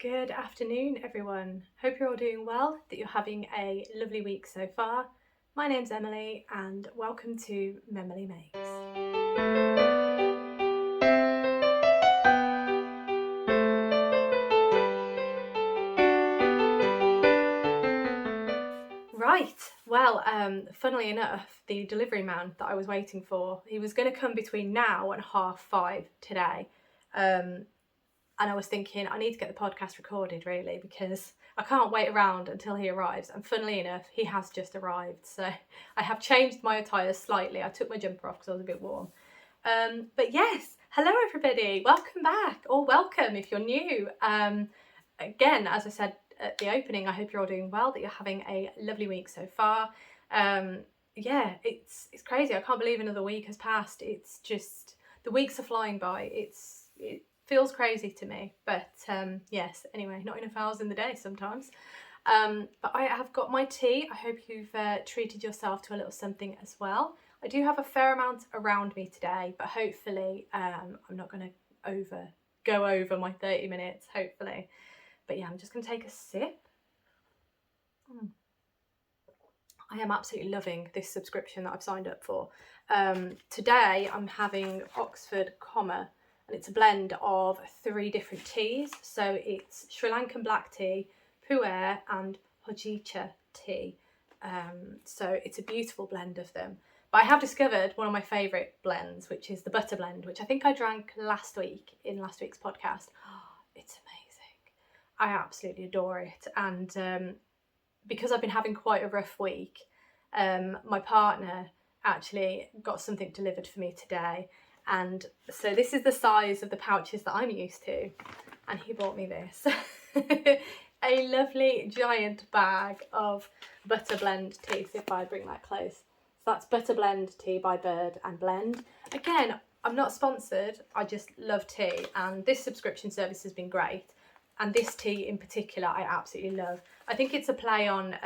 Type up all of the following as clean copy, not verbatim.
Good afternoon, everyone. Hope you're all doing well, that you're having a lovely week so far. My name's Emily and welcome to MemilyMakes. Right, well, funnily enough, the delivery man that I was waiting for, he was going to come between now and 5:30 today. And I was thinking, I need to get the podcast recorded, really, because I can't wait around until he arrives. And funnily enough, he has just arrived. So I have changed my attire slightly. I took my jumper off because I was a bit warm. But yes, hello everybody. Welcome back, or welcome if you're new. Again, as I said at the opening, I hope you're all doing well, that you're having a lovely week so far. Yeah, it's crazy. I can't believe another week has passed. It's just, the weeks are flying by. It feels crazy to me, but yes, anyway, not enough hours in the day sometimes. But I have got my tea. I hope you've treated yourself to a little something as well. I do have a fair amount around me today, but hopefully I'm not going to go over my 30 minutes, hopefully. But yeah, I'm just going to take a sip. I am absolutely loving this subscription that I've signed up for. Today I'm having Oxford Comma, and it's a blend of 3 different teas. So it's Sri Lankan black tea, pu'er and hojicha tea. So it's a beautiful blend of them. But I have discovered one of my favourite blends, which is the butter blend, which I think I drank last week in last week's podcast. It's amazing. I absolutely adore it. And because I've been having quite a rough week, my partner actually got something delivered for me today. And so this is the size of the pouches that I'm used to. And he bought me this. A lovely giant bag of butter blend tea. So if I bring that close. So that's butter blend tea by Bird and Blend. Again, I'm not sponsored. I just love tea. And this subscription service has been great. And this tea in particular, I absolutely love. I think it's a play on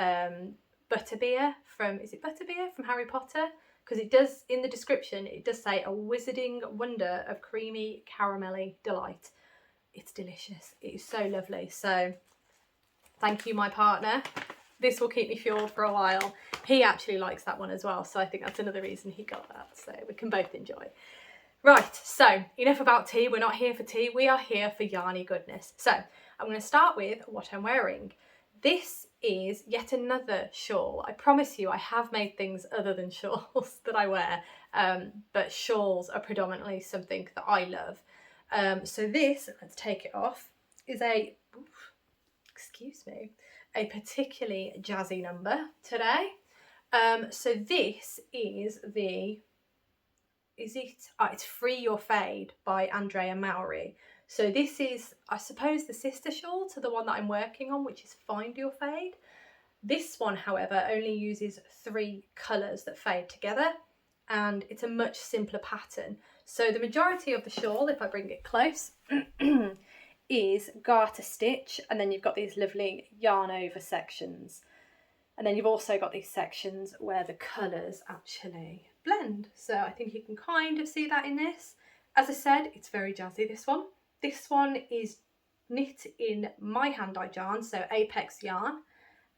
Butterbeer from, is it Butterbeer from Harry Potter? Because it does, in the description, it does say a wizarding wonder of creamy caramelly delight. It's delicious. It is so lovely. So thank you, my partner. This will keep me fueled for a while. He actually likes that one as well. So I think that's another reason he got that. So we can both enjoy. Right, so enough about tea. We're not here for tea. We are here for yarny goodness. So I'm going to start with what I'm wearing. This is yet another shawl. I promise you I have made things other than shawls that I wear, but shawls are predominantly something that I love. So this, let's take it off, is a particularly jazzy number today. So this is it's Free Your Fade by Andrea Mowry. So this is, I suppose, the sister shawl to the one that I'm working on, which is Find Your Fade. This one, however, only uses 3 colours that fade together, and it's a much simpler pattern. So the majority of the shawl, if I bring it close, is garter stitch, and then you've got these lovely yarn over sections. And then you've also got these sections where the colours actually blend. So I think you can kind of see that in this. As I said, it's very jazzy, this one. This one is knit in my hand-dyed yarn, so Apex yarn,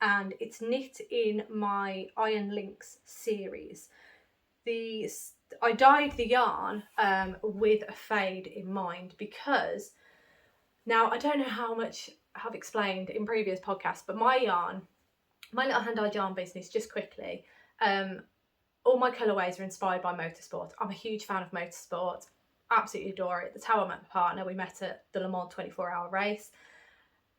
and it's knit in my Iron Links series. I dyed the yarn with a fade in mind because, now I don't know how much I've explained in previous podcasts, but my little hand-dyed yarn business, just quickly, all my colourways are inspired by motorsport. I'm a huge fan of motorsport. Absolutely adore it. That's how I met my partner. We met at the Le Mans 24-hour race.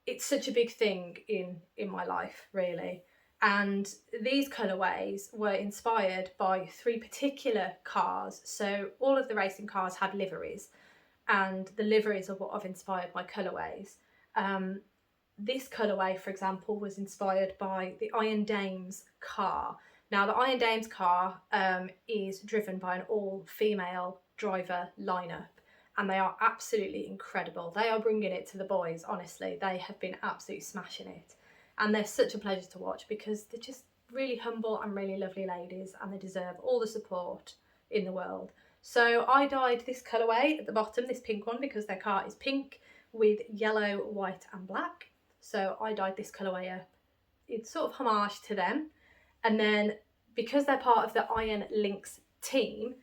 It's such a big thing in my life, really. And these colourways were inspired by 3 particular cars. So all of the racing cars had liveries, and the liveries are what have inspired my colourways. This colourway, for example, was inspired by the Iron Dames car. Now, the Iron Dames car is driven by an all-female driver lineup, and they are absolutely incredible. They are bringing it to the boys, honestly. They have been absolutely smashing it. And they're such a pleasure to watch because they're just really humble and really lovely ladies, and they deserve all the support in the world. So I dyed this colourway at the bottom, this pink one, because their car is pink, with yellow, white and black. So I dyed this colourway up. It's sort of homage to them. And then because they're part of the Iron Lynx team,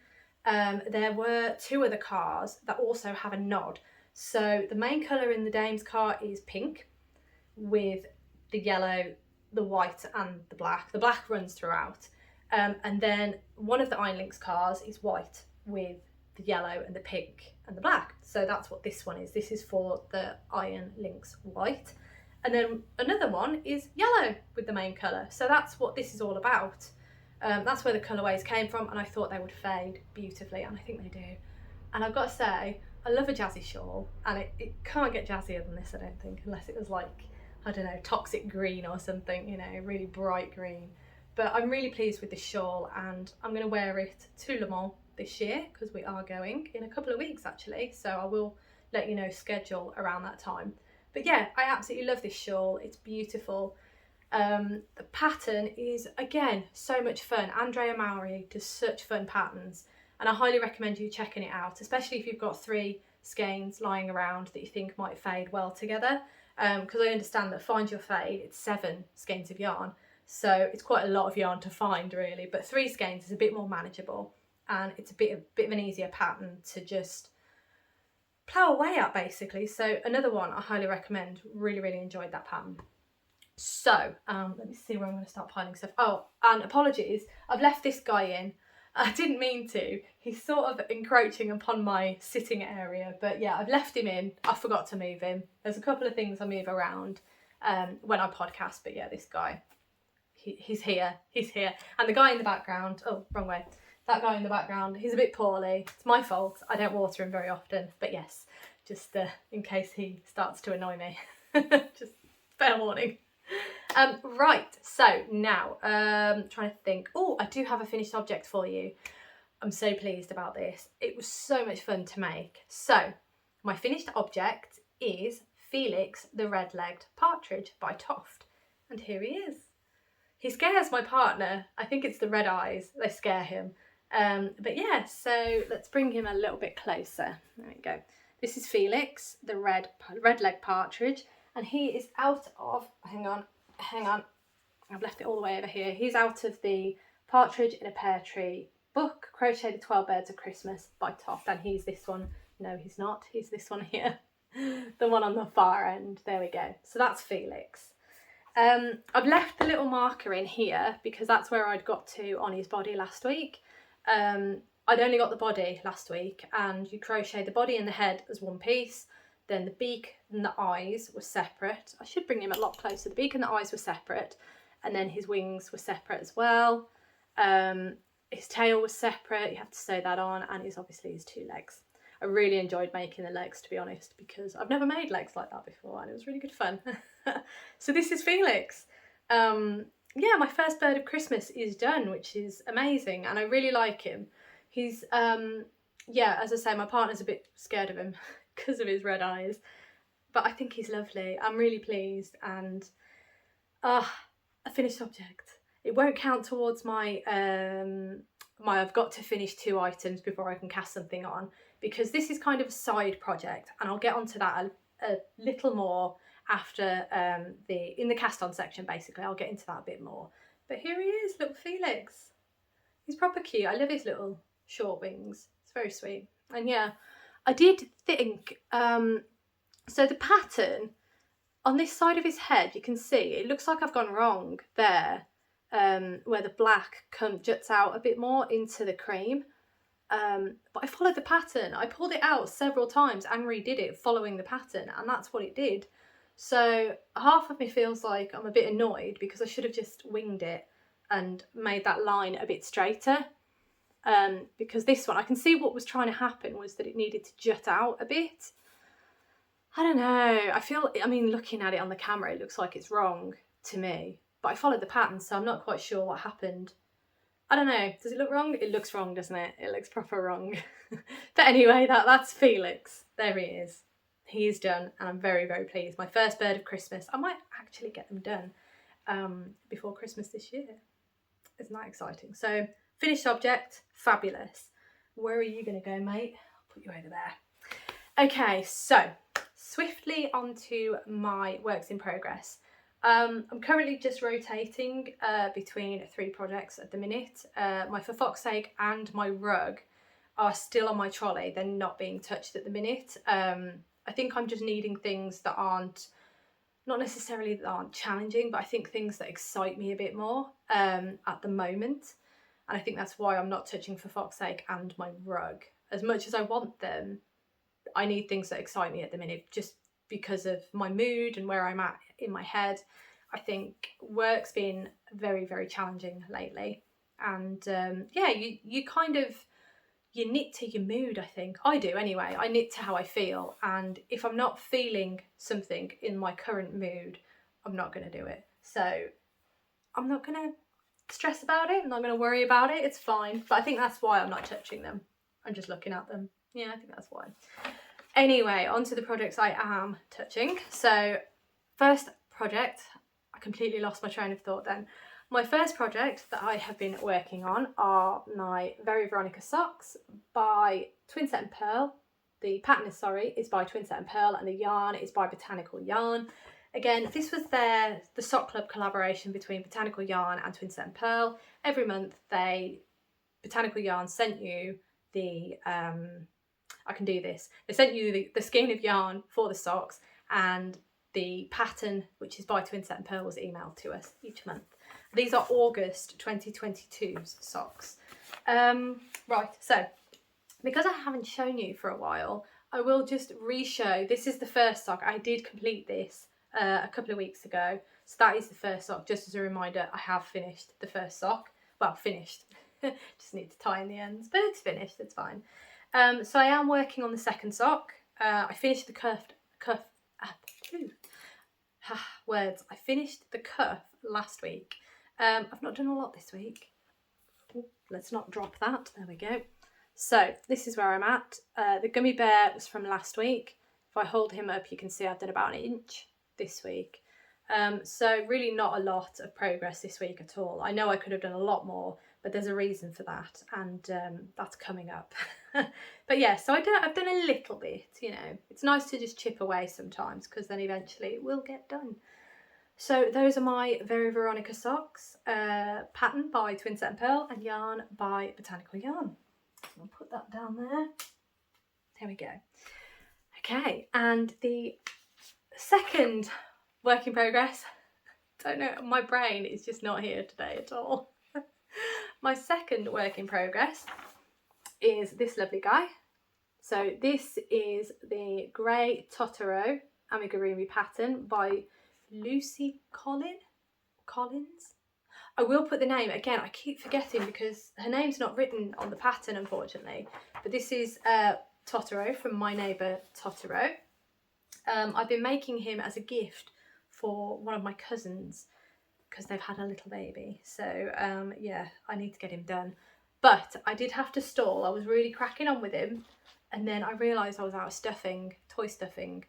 there were 2 other cars that also have a nod. So the main colour in the dame's car is pink with the yellow, the white and the black. The black runs throughout. And then one of the Iron Lynx cars is white with the yellow and the pink and the black. So that's what this one is. This is for the Iron Lynx white. And then another one is yellow with the main colour. So that's what this is all about. That's where the colourways came from, and I thought they would fade beautifully, and I think they do. And I've got to say, I love a jazzy shawl, and it can't get jazzier than this, I don't think, unless it was like, I don't know, toxic green or something, you know, really bright green. But I'm really pleased with this shawl, and I'm going to wear it to Le Mans this year, because we are going in a couple of weeks actually, so I will let you know schedule around that time. But yeah, I absolutely love this shawl. It's beautiful. The pattern is, again, so much fun. Andrea Mowry does such fun patterns, and I highly recommend you checking it out, especially if you've got 3 skeins lying around that you think might fade well together, because I understand that Find Your Fade, it's 7 skeins of yarn, so it's quite a lot of yarn to find really, but 3 skeins is a bit more manageable, and it's a bit of an easier pattern to just plough away at basically. So another one I highly recommend. Really enjoyed that pattern. So let me see where I'm going to start piling stuff. Oh, and apologies, I've left this guy in. I didn't mean to. He's sort of encroaching upon my sitting area, but yeah, I've left him in. I forgot to move him. There's a couple of things I move around when I podcast, but yeah, this guy, he's here. And the guy in the background, oh, wrong way. That guy in the background, he's a bit poorly. It's my fault. I don't water him very often, but yes, just in case he starts to annoy me. Just fair warning. Right, so now, trying to think. Oh, I do have a finished object for you. I'm so pleased about this. It was so much fun to make. So, my finished object is Felix the Red-Legged Partridge by Toft. And here he is. He scares my partner. I think it's the red eyes. They scare him. But yeah, so let's bring him a little bit closer. There we go. This is Felix, the red-legged partridge, and he is out of, hang on, I've left it all the way over here. He's out of the Partridge in a Pear Tree book, Crocheted 12 Birds of Christmas by Toft, and he's this one. No, he's not. He's this one here. The one on the far end. There we go. So that's Felix. I've left the little marker in here because that's where I'd got to on his body last week. I'd only got the body last week, and you crochet the body and the head as one piece, then the beak and the eyes were separate. I should bring him a lot closer. The beak and the eyes were separate, and then his wings were separate as well. His tail was separate, you have to sew that on, and obviously his 2 legs. I really enjoyed making the legs, to be honest, because I've never made legs like that before, and it was really good fun. So this is Felix. Yeah, my first bird of Christmas is done, which is amazing, and I really like him. He's, yeah, as I say, my partner's a bit scared of him because of his red eyes, but I think he's lovely. I'm really pleased, and a finished object. It won't count towards my, I've got to finish 2 items before I can cast something on, because this is kind of a side project, and I'll get onto that a little more after in the cast on section. Basically, I'll get into that a bit more. But here he is, little Felix. He's proper cute. I love his little short wings. It's very sweet. And yeah, I did think, so the pattern on this side of his head, you can see it looks like I've gone wrong there, where the black juts out a bit more into the cream. But I followed the pattern. I pulled it out several times and redid it following the pattern, and that's what it did. So half of me feels like I'm a bit annoyed because I should have just winged it and made that line a bit straighter. Because this one, I can see what was trying to happen was that it needed to jut out a bit. I don't know. I mean, looking at it on the camera, it looks like it's wrong to me. But I followed the pattern, so I'm not quite sure what happened. I don't know. Does it look wrong? It looks wrong, doesn't it? It looks proper wrong. But anyway, that's Felix. There he is. He is done, and I'm very, very pleased. My first bird of Christmas. I might actually get them done before Christmas this year. Isn't that exciting? So, finished object, fabulous. Where are you going to go, mate? I'll put you over there. Okay, so swiftly onto my works in progress. I'm currently just rotating between 3 projects at the minute. My For Fox's Sake and my rug are still on my trolley. They're not being touched at the minute. I think I'm just needing things that aren't, not necessarily that aren't challenging, but I think things that excite me a bit more at the moment. And I think that's why I'm not touching For Fox's Sake and my rug. As much as I want them, I need things that excite me at the minute, just because of my mood and where I'm at in my head. I think work's been very, very challenging lately. And yeah, you kind of, you knit to your mood, I think. I do anyway. I knit to how I feel. And if I'm not feeling something in my current mood, I'm not going to do it. So I'm not going to stress about it. I'm not going to worry about it. It's fine. But I think that's why I'm not touching them. I'm just looking at them. Yeah, I think that's why. Anyway, on to the projects I am touching. So first project, I completely lost my train of thought then. My first project that I have been working on are my Very Veronica socks by Twinset and Pearl. The pattern is by Twinset and Pearl, and the yarn is by Botanical Yarn. Again, this was the sock club collaboration between Botanical Yarn and Twinset and Pearl. Every month Botanical Yarn sent you the I can do this. They sent you the skein of yarn for the socks, and the pattern, which is by Twinset and Pearl, was emailed to us each month. These are August 2022's socks. Right, so because I haven't shown you for a while, I will just re-show. This is the first sock. I did complete this a couple of weeks ago. So that is the first sock. Just as a reminder, I have finished the first sock. Well, finished. Just need to tie in the ends, but it's finished, it's fine. So I am working on the second sock. I finished the cuff. I finished the cuff last week. I've not done a lot this week. Let's not drop that. There we go. So this is where I'm at. The gummy bear was from last week. If I hold him up, you can see I've done about 1 inch this week. So really not a lot of progress this week at all. I know I could have done a lot more, but there's a reason for that, and that's coming up. But yeah, so I've done a little bit, you know. It's nice to just chip away sometimes, because then eventually it will get done. So those are my Very Veronica socks, pattern by Twinset and Pearl and yarn by Botanical Yarn. I'll put that down there. There we go. Okay, and the second work in progress, don't know, my brain is just not here today at all. My second work in progress is this lovely guy. So this is the grey Totoro amigurumi pattern by Lucy Collins. I will put the name, again, I keep forgetting because her name's not written on the pattern, unfortunately. But this is Totoro from My Neighbour Totoro. I've been making him as a gift for one of my cousins because they've had a little baby. So yeah, I need to get him done. But I did have to stall. I was really cracking on with him, and then I realised I was out of stuffing, toy stuffing.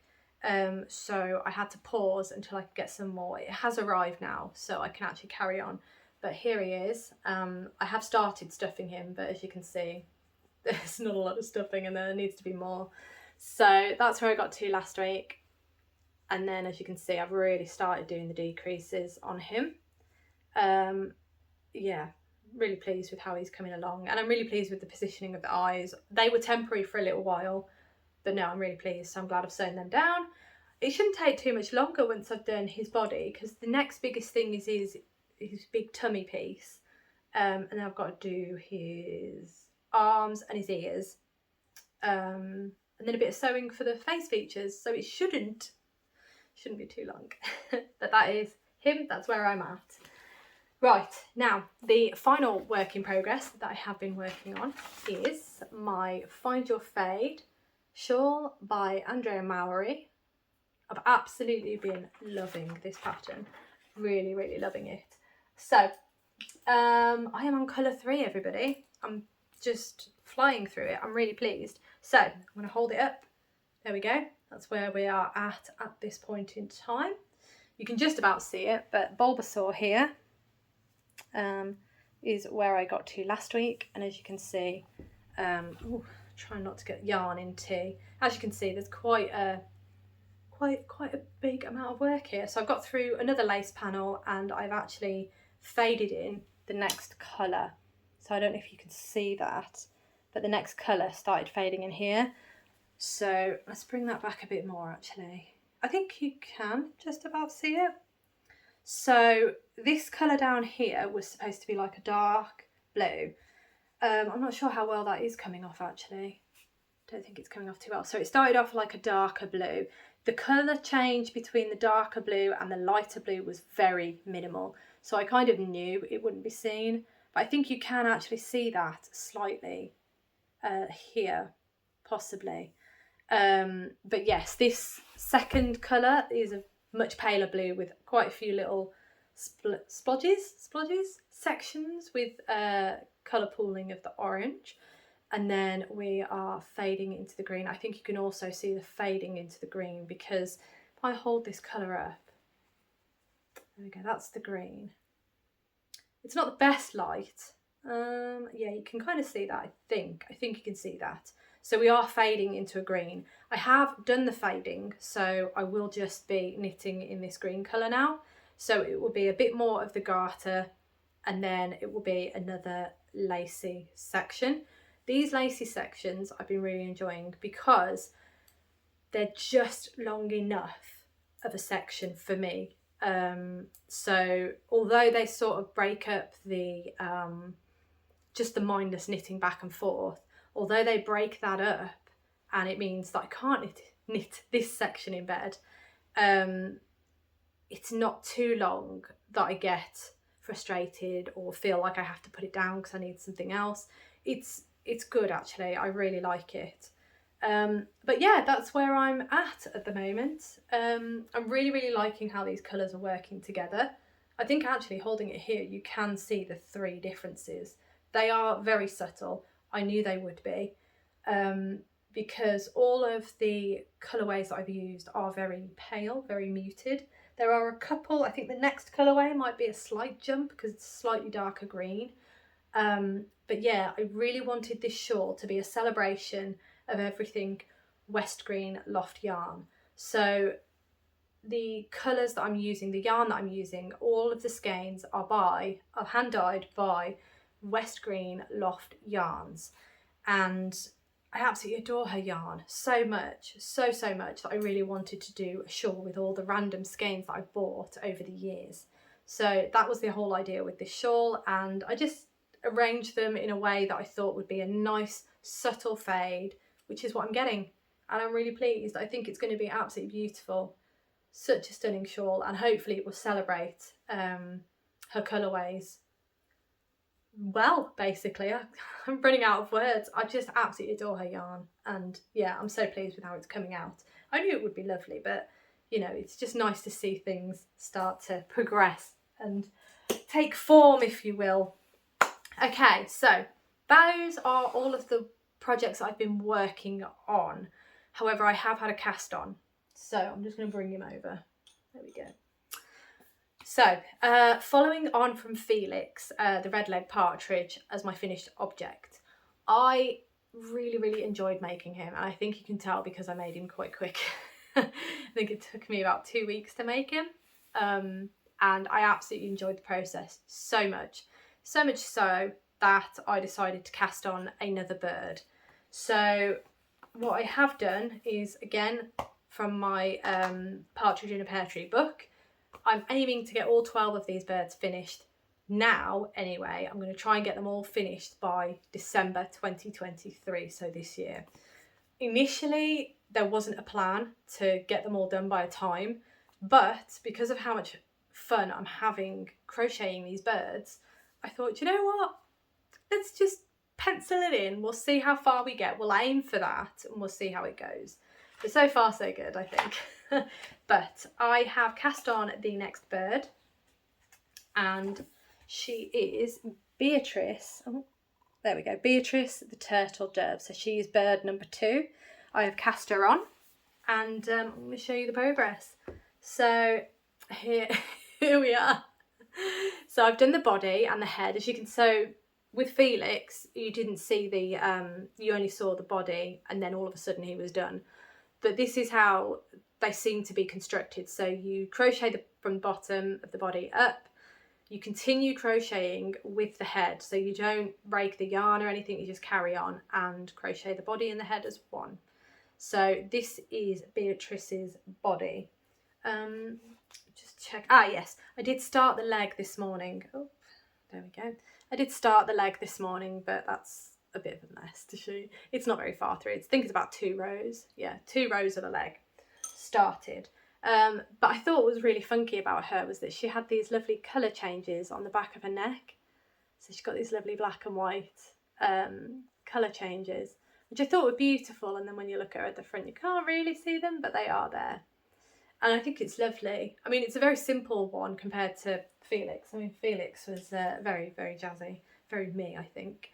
So I had to pause until I could get some more. It has arrived now, so I can actually carry on. But here he is. I have started stuffing him, but as you can see, there's not a lot of stuffing and there needs to be more. So that's where I got to last week. And then as you can see, I've really started doing the decreases on him. Yeah, really pleased with how he's coming along. And I'm really pleased with the positioning of the eyes. They were temporary for a little while, but no, I'm really pleased. So I'm glad I've sewn them down. It shouldn't take too much longer once I've done his body, because the next biggest thing is his big tummy piece. And then I've got to do his arms and his ears. And then a bit of sewing for the face features. So it shouldn't be too long. But that is him. That's where I'm at. Right, now the final work in progress that I have been working on is my Find Your Fade shawl by Andrea and Mowry. I've absolutely been loving this pattern. Really, really loving it. So I am on colour 3, everybody. I'm just flying through it. I'm really pleased. So I'm going to hold it up. There we go. That's where we are at this point in time. You can just about see it, but Bulbasaur here is where I got to last week. And as you can see, trying not to get yarn in tea. As you can see, there's quite a quite a big amount of work here. So I've got through another lace panel and I've actually faded in the next colour. So I don't know if you can see that, but the next colour started fading in here. So let's bring that back a bit more actually. I think you can just about see it. So this colour down here was supposed to be like a dark blue. I'm not sure how well that is coming off actually. Don't think it's coming off too well. So it started off like a darker blue. The colour change between the darker blue and the lighter blue was very minimal. So I kind of knew it wouldn't be seen. But I think you can actually see that slightly here, possibly. But yes, this second colour is a much paler blue with quite a few little splodges, sections with colour pooling of the orange. And then we are fading into the green. I think you can also see the fading into the green because if I hold this colour up, there we go, that's the green. It's not the best light. Yeah, you can kind of see that, I think you can see that. So we are fading into a green. I have done the fading, so I will just be knitting in this green colour now. So it will be a bit more of the garter and then it will be another lacy section. These lacy sections I've been really enjoying because they're just long enough of a section for me. So although they sort of break up the just the mindless knitting back and forth, although they break that up and it means that I can't knit this section in bed, it's not too long that I get frustrated or feel like I have to put it down because I need something else. It's good actually, I really like it. But yeah, that's where I'm at the moment. I'm really liking how these colours are working together. I think actually holding it here you can see the three differences. They are very subtle. I knew they would be, because all of the colourways that I've used are very pale, very muted. There are a couple, I think the next colourway might be a slight jump because it's slightly darker green. But yeah, I really wanted this shawl to be a celebration of everything West Green Loft yarn. So the colours that I'm using, the yarn that I'm using, all of the skeins are hand dyed by West Green Loft yarns, and I absolutely adore her yarn so much, so much that I really wanted to do a shawl with all the random skeins that I've bought over the years. So that was the whole idea with this shawl, and I just arranged them in a way that I thought would be a nice subtle fade, which is what I'm getting, and I'm really pleased. I think it's going to be absolutely beautiful. Such a stunning shawl, and hopefully it will celebrate her colourways well, basically. I'm running out of words. I just absolutely adore her yarn, and yeah, I'm so pleased with how it's coming out. I knew it would be lovely, but you know, it's just nice to see things start to progress and take form, if you will. Okay, so those are all of the projects I've been working on. However, I have had a cast on, so I'm just going to bring him over. There we go. So, following on from Felix, the red-legged partridge as my finished object, I really enjoyed making him, and I think you can tell because I made him quite quick. I think it took me about 2 weeks to make him, and I absolutely enjoyed the process so much so that I decided to cast on another bird. So what I have done is, again, from my Partridge in a Pear Tree book, I'm aiming to get all 12 of these birds finished now anyway. I'm going to try and get them all finished by December 2023, so this year. Initially, there wasn't a plan to get them all done by a time, but because of how much fun I'm having crocheting these birds, I thought, you know what? Let's just pencil it in. We'll see how far we get. We'll aim for that and we'll see how it goes. But so far, so good, I think. But I have cast on the next bird, and she is Beatrice. Oh, there we go. Beatrice the turtle dove. So she is bird number 2. I have cast her on, and I'm going to show you the progress. So here we are. So I've done the body and the head. As you can, so with Felix, you didn't see the, you only saw the body, and then all of a sudden he was done. But this is how they seem to be constructed. So you crochet from the bottom of the body up, you continue crocheting with the head, so you don't break the yarn or anything, you just carry on and crochet the body and the head as one. So this is Beatrice's body. Just check. Yes, I did start the leg this morning. Oh, there we go. I did start the leg this morning, but that's a bit of a mess to shoot. It's not very far through. I think it's about 2 rows. Yeah, 2 rows of the leg started. But I thought what was really funky about her was that she had these lovely colour changes on the back of her neck. So she's got these lovely black and white colour changes, which I thought were beautiful. And then when you look at her at the front, you can't really see them, but they are there. And I think it's lovely. I mean, it's a very simple one compared to Felix. I mean, Felix was very, very jazzy. Very me, I think.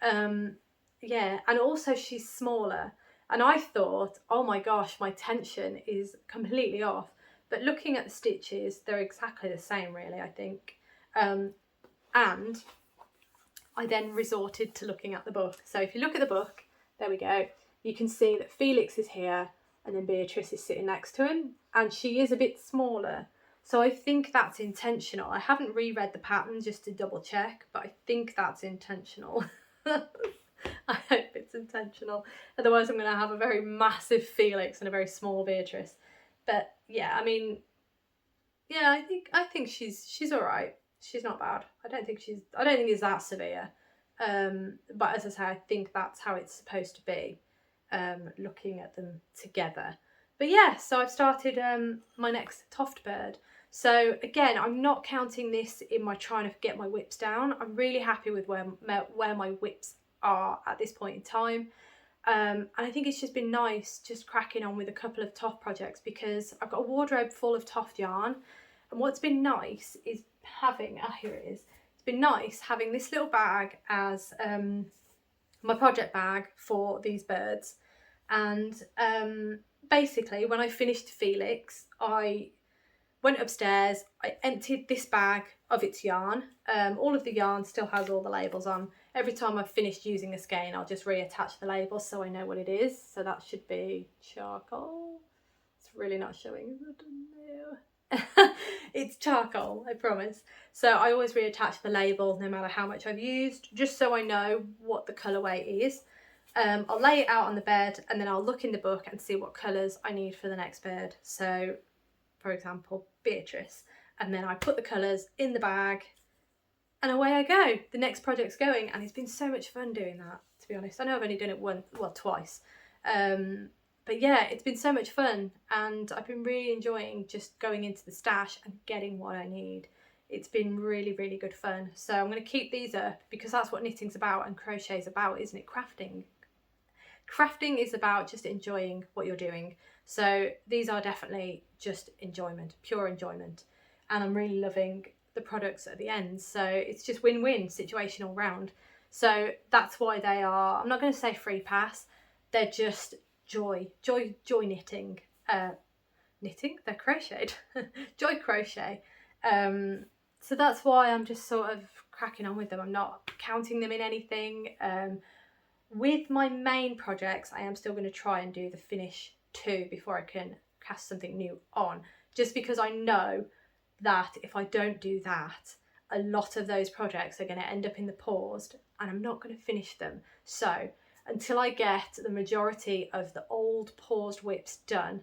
Yeah, and also she's smaller. And I thought, oh my gosh, my tension is completely off. But looking at the stitches, they're exactly the same, really, I think. And I then resorted to looking at the book. So if you look at the book, there we go. You can see that Felix is here and then Beatrice is sitting next to him. And she is a bit smaller. So I think that's intentional. I haven't reread the pattern just to double check, but I think that's intentional. I hope it's intentional. Otherwise I'm going to have a very massive Felix and a very small Beatrice. But yeah, I mean, yeah, I think she's all right. She's not bad. I don't think it's that severe. But as I say, I think that's how it's supposed to be, looking at them together. But yeah, so I've started my next Toft bird. So again, I'm not counting this in my trying to get my whips down. I'm really happy with where my whips are at this point in time. And I think it's just been nice just cracking on with a couple of Toft projects, because I've got a wardrobe full of Toft yarn. And what's been nice is having, here it is. It's been nice having this little bag as my project bag for these birds. And basically when I finished Felix, I went upstairs, I emptied this bag of its yarn. All of the yarn still has all the labels on. Every time I've finished using a skein, I'll just reattach the labels so I know what it is. So that should be charcoal. It's really not showing, is it? No. It's charcoal, I promise. So I always reattach the label no matter how much I've used, just so I know what the colourway is. I'll lay it out on the bed and then I'll look in the book and see what colours I need for the next bird. So, for example, Beatrice. And then I put the colours in the bag and away I go. The next project's going, and it's been so much fun doing that, to be honest. I know I've only done it twice. But yeah, it's been so much fun, and I've been really enjoying just going into the stash and getting what I need. It's been really, really good fun. So I'm going to keep these up, because that's what knitting's about and crochet's about, isn't it? Crafting. Crafting is about just enjoying what you're doing. So these are definitely just enjoyment, pure enjoyment. And I'm really loving the products at the end. So it's just win-win situation all round. So that's why they are, I'm not going to say free pass, they're just joy knitting. Knitting? They're crocheted. Joy crochet. So that's why I'm just sort of cracking on with them. I'm not counting them in anything. With my main projects, I am still going to try and do the finish 2 before I can cast something new on. Just because I know that if I don't do that, a lot of those projects are going to end up in the paused and I'm not going to finish them. So until I get the majority of the old paused whips done,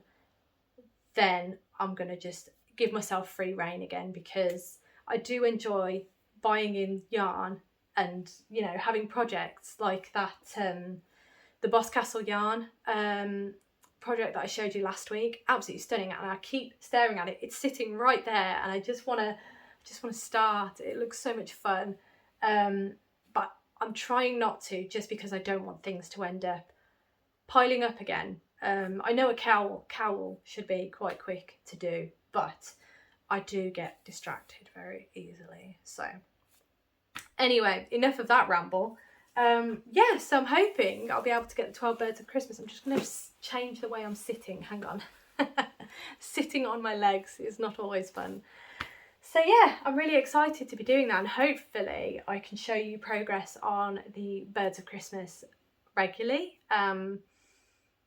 then I'm going to just give myself free rein again, because I do enjoy buying in yarn and, you know, having projects like that, the Boss Castle yarn project that I showed you last week. Absolutely stunning, and I keep staring at it. It's sitting right there and I just want to start. It looks so much fun. But I'm trying not to, just because I don't want things to end up piling up again. I know a cowl should be quite quick to do, but I do get distracted very easily. So anyway, enough of that ramble. Yeah, so I'm hoping I'll be able to get the 12 birds of Christmas. I'm just going to change the way I'm sitting. Hang on. Sitting on my legs is not always fun. So yeah, I'm really excited to be doing that, and hopefully I can show you progress on the birds of Christmas regularly.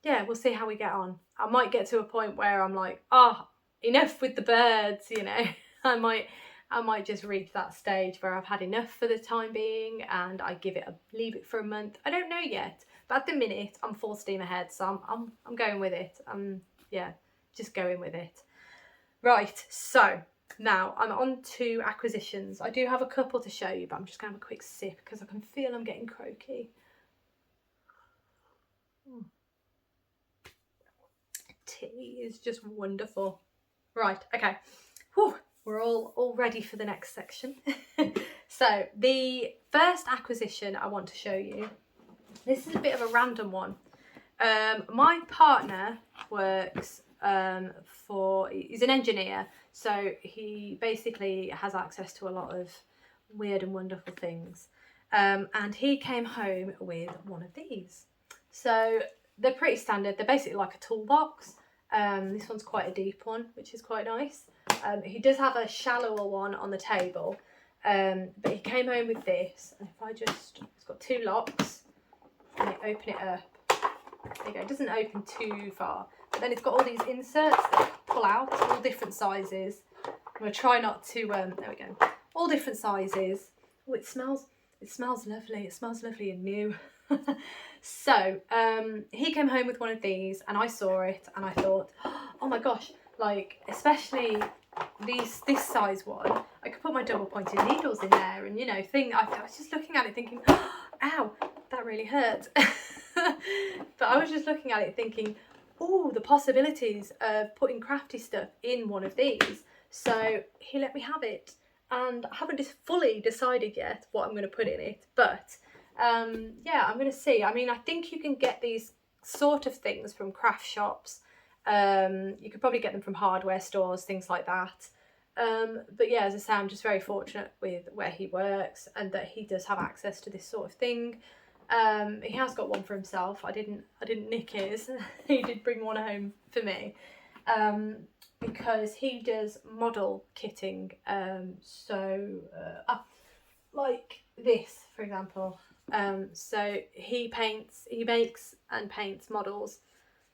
yeah, we'll see how we get on. I might get to a point where I'm like, oh, enough with the birds, you know. I might just reach that stage where I've had enough for the time being and I leave it for a month. I don't know yet, but at the minute I'm full steam ahead, so I'm going with it. Yeah, just going with it. Right, so now I'm on to acquisitions. I do have a couple to show you, but I'm just gonna have a quick sip because I can feel I'm getting croaky. Tea is just wonderful. Right, okay. Whew, we're all ready for the next section. So the first acquisition I want to show you, this is a bit of a random one. My partner works he's an engineer, so he basically has access to a lot of weird and wonderful things. And he came home with one of these. So they're pretty standard. They're basically like a toolbox. This one's quite a deep one, which is quite nice. He does have a shallower one on the table, but he came home with this. And if I just, it's got 2 locks, and I open it up. There you go. It doesn't open too far, but then it's got all these inserts that pull out, all different sizes. I'm gonna try not to. There we go. All different sizes. Oh, it smells lovely. It smells lovely and new. So he came home with one of these, and I saw it, and I thought, oh my gosh, like especially this size one, I could put my double pointed needles in there, and you know, I was just looking at it thinking, oh, ow, that really hurt. But I was just looking at it thinking, oh, the possibilities of putting crafty stuff in one of these. So he let me have it, and I haven't just fully decided yet what I'm going to put in it, but yeah, I'm going to see. I mean, I think you can get these sort of things from craft shops. You could probably get them from hardware stores, things like that. But yeah, as I say, I'm just very fortunate with where he works and that he does have access to this sort of thing. He has got one for himself. I didn't nick his. He did bring one home for me, because he does model kitting. Like this, for example. So he makes and paints models.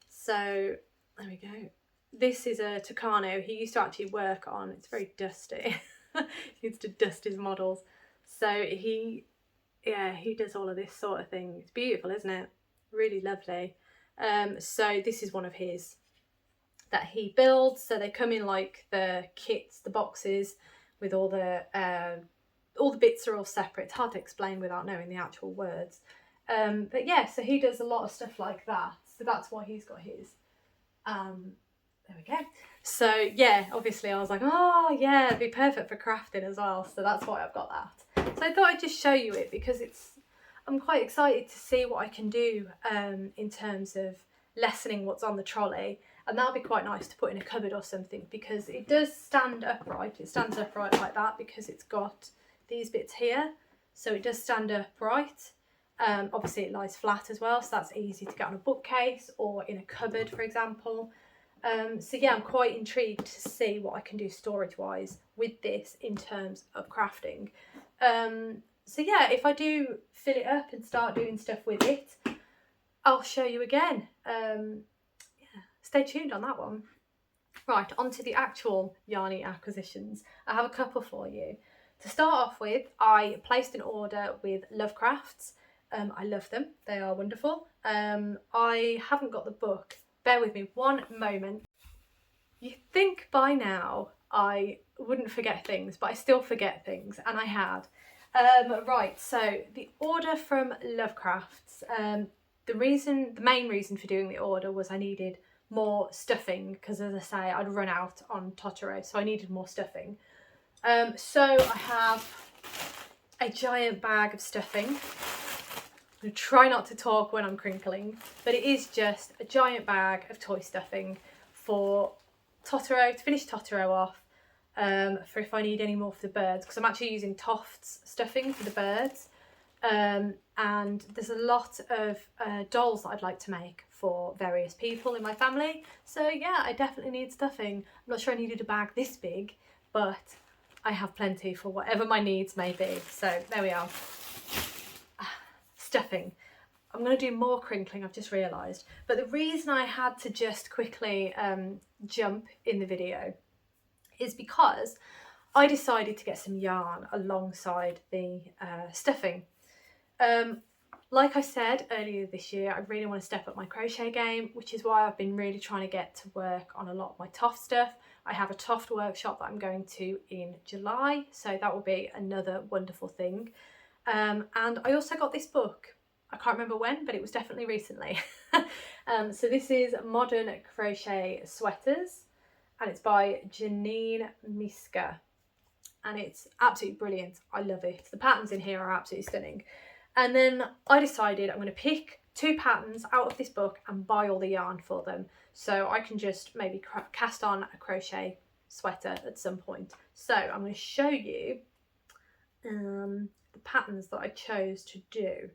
So there we go. This is a Tucano he used to actually work on. It's very dusty. He needs to dust his models. So he does all of this sort of thing. It's beautiful, isn't it? Really lovely. So this is one of his that he builds. So they come in like the kits, the boxes with all the bits are all separate. It's hard to explain without knowing the actual words. But yeah, so he does a lot of stuff like that. So that's why he's got his. There we go. So yeah, obviously I was like, oh yeah, it'd be perfect for crafting as well. So that's why I've got that. So I thought I'd just show you it because I'm quite excited to see what I can do in terms of lessening what's on the trolley. And that'll be quite nice to put in a cupboard or something because it does stand upright. It stands upright like that because it's got these bits here. So it does stand upright. Obviously it lies flat as well, so that's easy to get on a bookcase or in a cupboard, for example. So yeah, I'm quite intrigued to see what I can do storage wise with this in terms of crafting. So yeah, if I do fill it up and start doing stuff with it, I'll show you again. Yeah, stay tuned on that one. Right, on to the actual Yarny acquisitions. I have a couple for you. To start off with, I placed an order with Lovecrafts. I love them, they are wonderful. I haven't got the book. Bear with me one moment. You'd think by now I wouldn't forget things, but I still forget things, and I had. Right, so the order from Lovecrafts. The main reason for doing the order was I needed more stuffing, because as I say, I'd run out on Totoro, so I needed more stuffing. So I have a giant bag of stuffing. I'm going to try not to talk when I'm crinkling, but it is just a giant bag of toy stuffing for Totoro, to finish Totoro off, for if I need any more for the birds, because I'm actually using Toft's stuffing for the birds. And there's a lot of dolls that I'd like to make for various people in my family. So yeah, I definitely need stuffing. I'm not sure I needed a bag this big, but I have plenty for whatever my needs may be. So there we are. Stuffing. I'm going to do more crinkling, I've just realised. But the reason I had to just quickly jump in the video is because I decided to get some yarn alongside the stuffing. Like I said earlier this year, I really want to step up my crochet game, which is why I've been really trying to get to work on a lot of my Toft stuff. I have a Toft workshop that I'm going to in July, so that will be another wonderful thing. And I also got this book. I can't remember when, but it was definitely recently. So this is Modern Crochet Sweaters, and it's by Janine Miska, and it's absolutely brilliant. I love it. The patterns in here are absolutely stunning. And then I decided I'm going to pick 2 patterns out of this book and buy all the yarn for them, so I can just maybe cast on a crochet sweater at some point. So I'm going to show you the patterns that I chose to do.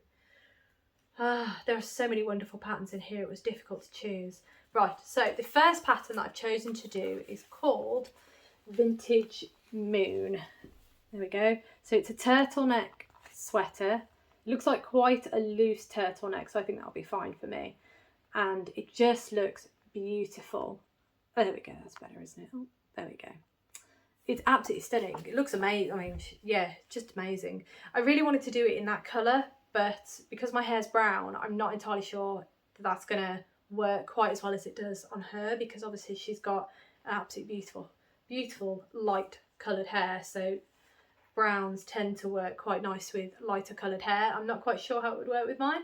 There are so many wonderful patterns in here, it was difficult to choose. Right, so the first pattern that I've chosen to do is called Vintage Moon. There we go. So it's a turtleneck sweater. It looks like quite a loose turtleneck, so I think that'll be fine for me. And it just looks beautiful. Oh, there we go, that's better, isn't it? Oh, there we go. It's absolutely stunning. It looks amazing. I mean, yeah, just amazing. I really wanted to do it in that colour, but because my hair's brown, I'm not entirely sure that that's going to work quite as well as it does on her, because obviously she's got absolutely beautiful, beautiful light coloured hair. So browns tend to work quite nice with lighter coloured hair. I'm not quite sure how it would work with mine.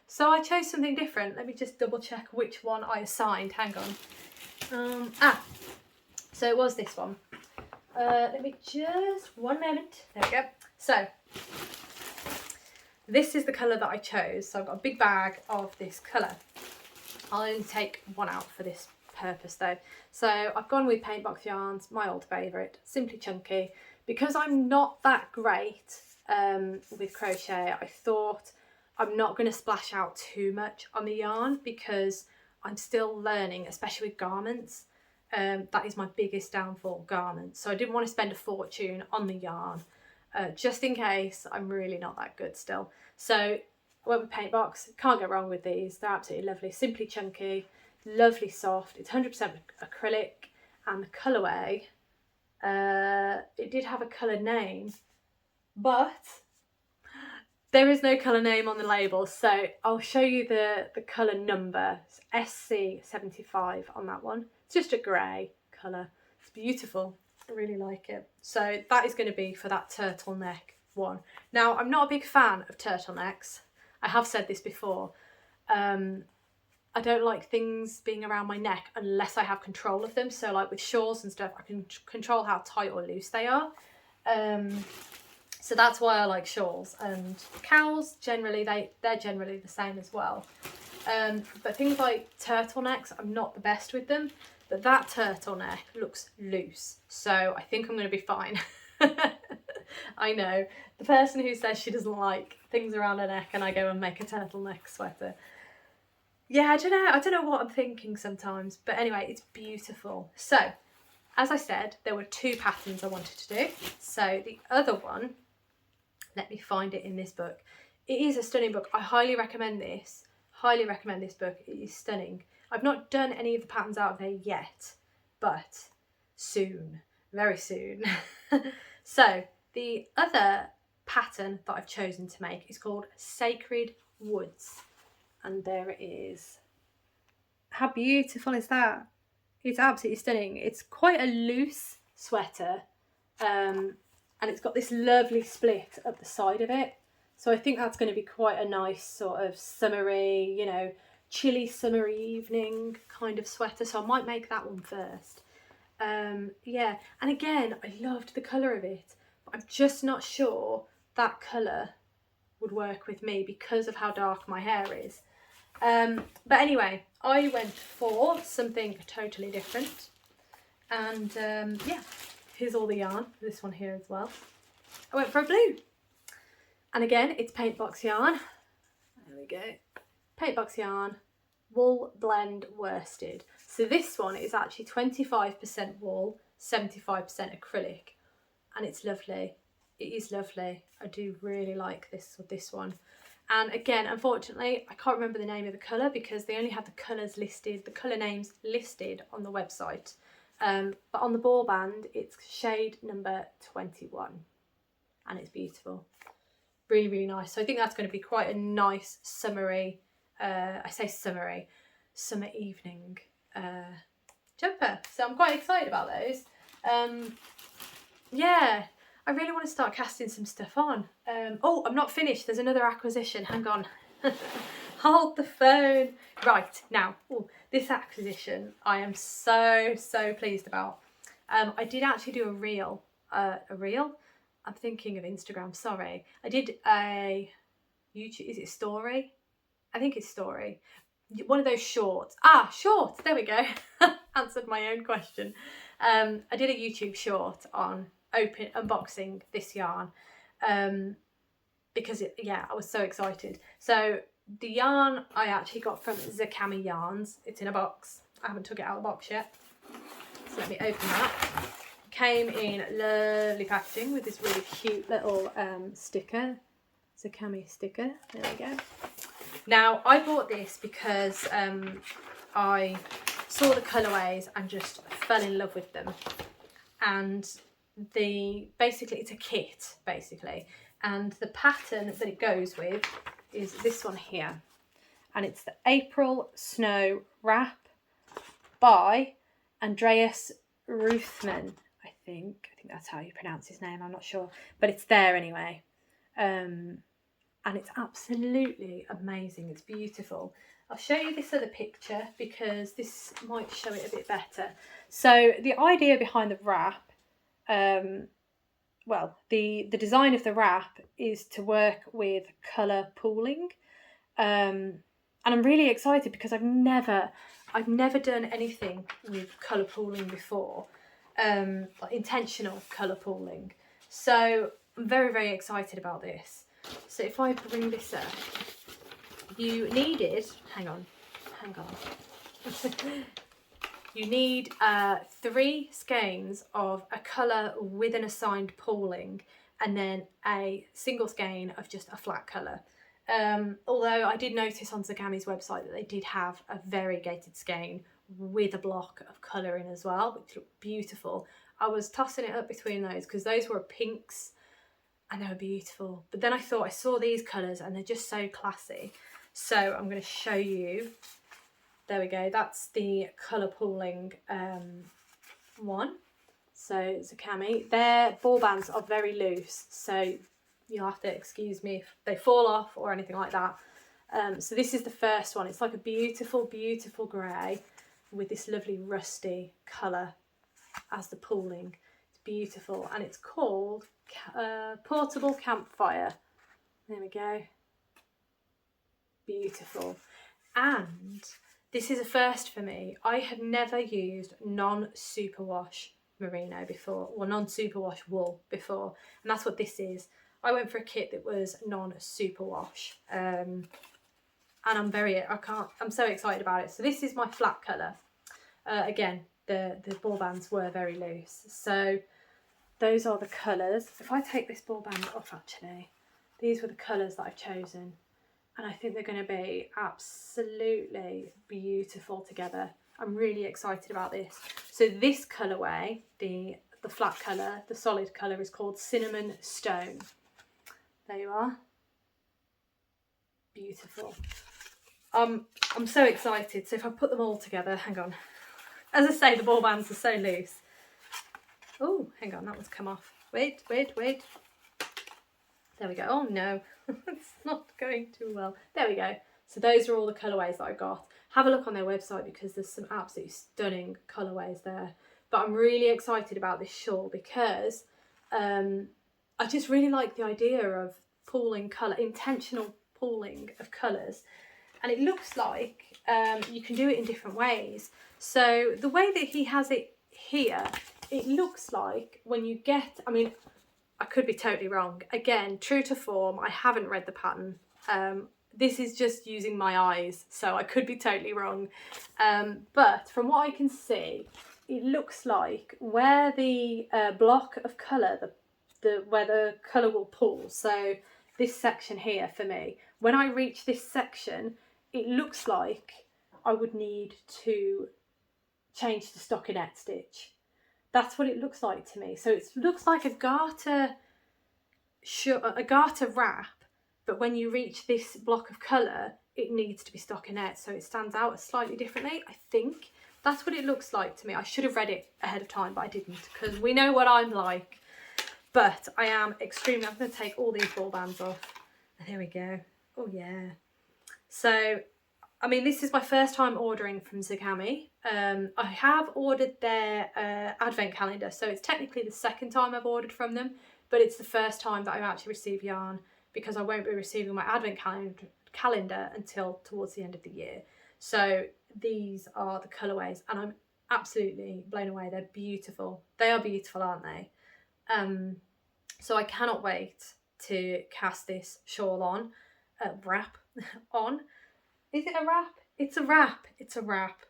So I chose something different. Let me just double check which one I assigned. Hang on. So it was this one. Let me just, one moment. There we go. So this is the colour that I chose. So I've got a big bag of this colour. I'll only take one out for this purpose though. So I've gone with Paintbox Yarns, my old favourite, Simply Chunky. Because I'm not that great with crochet, I thought I'm not going to splash out too much on the yarn because I'm still learning, especially with garments. That is my biggest downfall, garments. So I didn't want to spend a fortune on the yarn, just in case I'm really not that good still. So I went with Paintbox. Can't go wrong with these. They're absolutely lovely. Simply Chunky, lovely soft. It's 100% acrylic, and the colourway, it did have a colour name, but there is no colour name on the label, so I'll show you the colour number. It's SC75 on that one. It's just a grey colour. It's beautiful. I really like it. So that is going to be for that turtleneck one. Now, I'm not a big fan of turtlenecks. I have said this before. I don't like things being around my neck unless I have control of them. So like with shawls and stuff, I can control how tight or loose they are. So that's why I like shawls. And cows, generally, they're generally the same as well. But things like turtlenecks, I'm not the best with them. But that turtleneck looks loose. So I think I'm going to be fine. I know. The person who says she doesn't like things around her neck and I go and make a turtleneck sweater. Yeah, I don't know what I'm thinking sometimes, but anyway, it's beautiful. So, as I said, there were 2 patterns I wanted to do. So the other one, let me find it in this book. It is a stunning book. I highly recommend this. Highly recommend this book. It is stunning. I've not done any of the patterns out of there yet, but soon, very soon. So the other pattern that I've chosen to make is called Sacred Woods. And there it is. How beautiful is that? It's absolutely stunning. It's quite a loose sweater, and it's got this lovely split up the side of it. So I think that's going to be quite a nice sort of summery, you know, chilly summery evening kind of sweater. So I might make that one first. Yeah, and again, I loved the colour of it, but I'm just not sure that colour would work with me because of how dark my hair is. But anyway, I went for something totally different, and yeah, here's all the yarn, this one here as well. I went for a blue, and again, it's Paintbox Yarn. There we go. Paintbox Yarn, wool blend worsted. So this one is actually 25% wool, 75% acrylic, and it's lovely. It is lovely. I do really like this one. And again, unfortunately, I can't remember the name of the colour because they only have the colours listed, the colour names listed on the website. But on the ball band, it's shade number 21 and it's beautiful. Really, really nice. So I think that's going to be quite a nice summery, I say summery, summer evening jumper. So I'm quite excited about those. Yeah, I really want to start casting some stuff on. Oh, I'm not finished. There's another acquisition. Hang on. Hold the phone. Right, now, this acquisition I am so pleased about. I did actually do a reel. A reel? I'm thinking of Instagram, sorry. I did a YouTube, is it story? I think it's story. One of those shorts. Shorts, there we go. Answered my own question. I did a YouTube short on unboxing this yarn because I was so excited. So the yarn I actually got from Zakami Yarns. It's in a box. I haven't took it out of the box yet. So let me open that. Came in lovely packaging with this really cute little sticker. Zakami sticker. There we go. Now I bought this because I saw the colourways and just fell in love with them. And basically it's a kit basically, and the pattern that it goes with is this one here, and it's the April Snow Wrap by Andreas Ruthman. I think that's how you pronounce his name, I'm not sure, but it's there anyway. And it's absolutely amazing. It's beautiful. I'll show you this other picture because this might show it a bit better. So the idea behind the wrap, well, the design of the wrap is to work with colour pooling, and I'm really excited because I've never done anything with colour pooling before, like intentional colour pooling. So I'm very excited about this. So if I bring this up, you needed, hang on. You need 3 skeins of a colour with an assigned pooling, and then a single skein of just a flat colour. Although I did notice on Zakami's website that they did have a variegated skein with a block of colour in as well, which looked beautiful. I was tossing it up between those because those were pinks and they were beautiful. But then I thought I saw these colours and they're just so classy. So I'm going to show you. There we go. That's the colour pooling one. So Zakami. Their ball bands are very loose, so you'll have to excuse me if they fall off or anything like that. So this is the first one. It's like a beautiful grey with this lovely rusty colour as the pooling. It's beautiful, and it's called Portable Campfire. There we go. Beautiful. And this is a first for me. I have never used non-superwash merino before, or non-superwash wool before, and that's what this is. I went for a kit that was non-superwash, and I'm so excited about it. So this is my flat colour. Again, the ball bands were very loose, so those are the colours. If I take this ball band off, actually, these were the colours that I've chosen. And I think they're going to be absolutely beautiful together. I'm really excited about this. So this colourway, the flat colour, the solid colour, is called Cinnamon Stone. There you are. Beautiful. I'm so excited. So if I put them all together, hang on. As I say, the ball bands are so loose. Oh, hang on, that one's come off. Wait. There we go. Oh no, it's not going too well. There we go. So those are all the colourways that I got. Have a look on their website because there's some absolutely stunning colourways there. But I'm really excited about this shawl because I just really like the idea of pooling colour, intentional pooling of colours. And it looks like you can do it in different ways. So the way that he has it here, it looks like when you get, I mean, I could be totally wrong. Again, true to form, I haven't read the pattern. This is just using my eyes, so I could be totally wrong. But from what I can see, it looks like where the block of colour, where the colour will pool, so this section here for me, when I reach this section, it looks like I would need to change the stockinette stitch. That's what it looks like to me. So it looks like a garter wrap, but when you reach this block of colour, it needs to be stockinette, so it stands out slightly differently. I think that's what it looks like to me. I should have read it ahead of time, but I didn't, because we know what I'm like. But I am extremely, I'm going to take all these ball bands off. And here we go. Oh yeah. So, I mean, this is my first time ordering from Zakami. I have ordered their advent calendar, so it's technically the second time I've ordered from them, but it's the first time that I've actually received yarn, because I won't be receiving my advent calendar until towards the end of the year. So these are the colourways, and I'm absolutely blown away. They're beautiful. They are beautiful, aren't they? So I cannot wait to cast this shawl on, wrap on. Is it a wrap? It's a wrap. It's a wrap.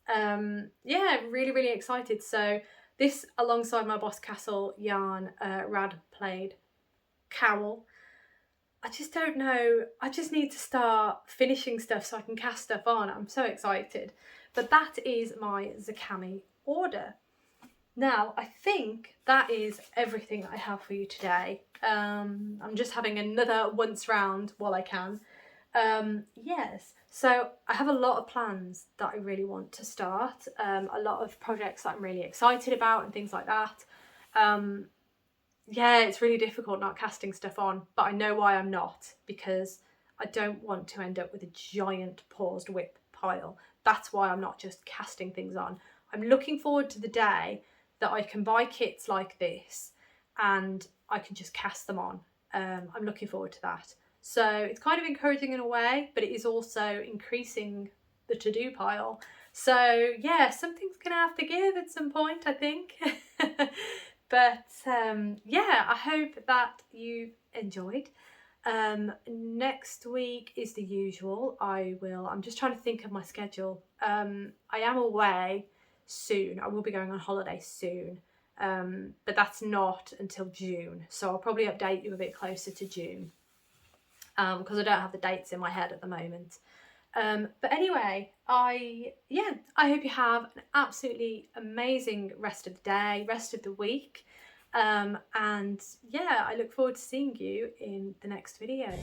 Yeah, really, really excited. So this, alongside my Boss Castle yarn rad plaid cowl. I just don't know. I just need to start finishing stuff so I can cast stuff on. I'm so excited. But that is my Zakami order. Now, I think that is everything that I have for you today. I'm just having another once round while I can. Yes, so I have a lot of plans that I really want to start. A lot of projects that I'm really excited about and things like that. Yeah, it's really difficult not casting stuff on, but I know why I'm not, because I don't want to end up with a giant paused whip pile. That's why I'm not just casting things on. I'm looking forward to the day that I can buy kits like this and I can just cast them on. I'm looking forward to that. So it's kind of encouraging in a way, but it is also increasing the to-do pile. So yeah, something's gonna have to give at some point, I think. But yeah, I hope that you've enjoyed. Next week is the usual. I'm just trying to think of my schedule. I am away soon. I will be going on holiday soon. But that's not until June. So I'll probably update you a bit closer to June. Because I don't have the dates in my head at the moment. But anyway, I hope you have an absolutely amazing rest of the day, rest of the week. And yeah, I look forward to seeing you in the next video.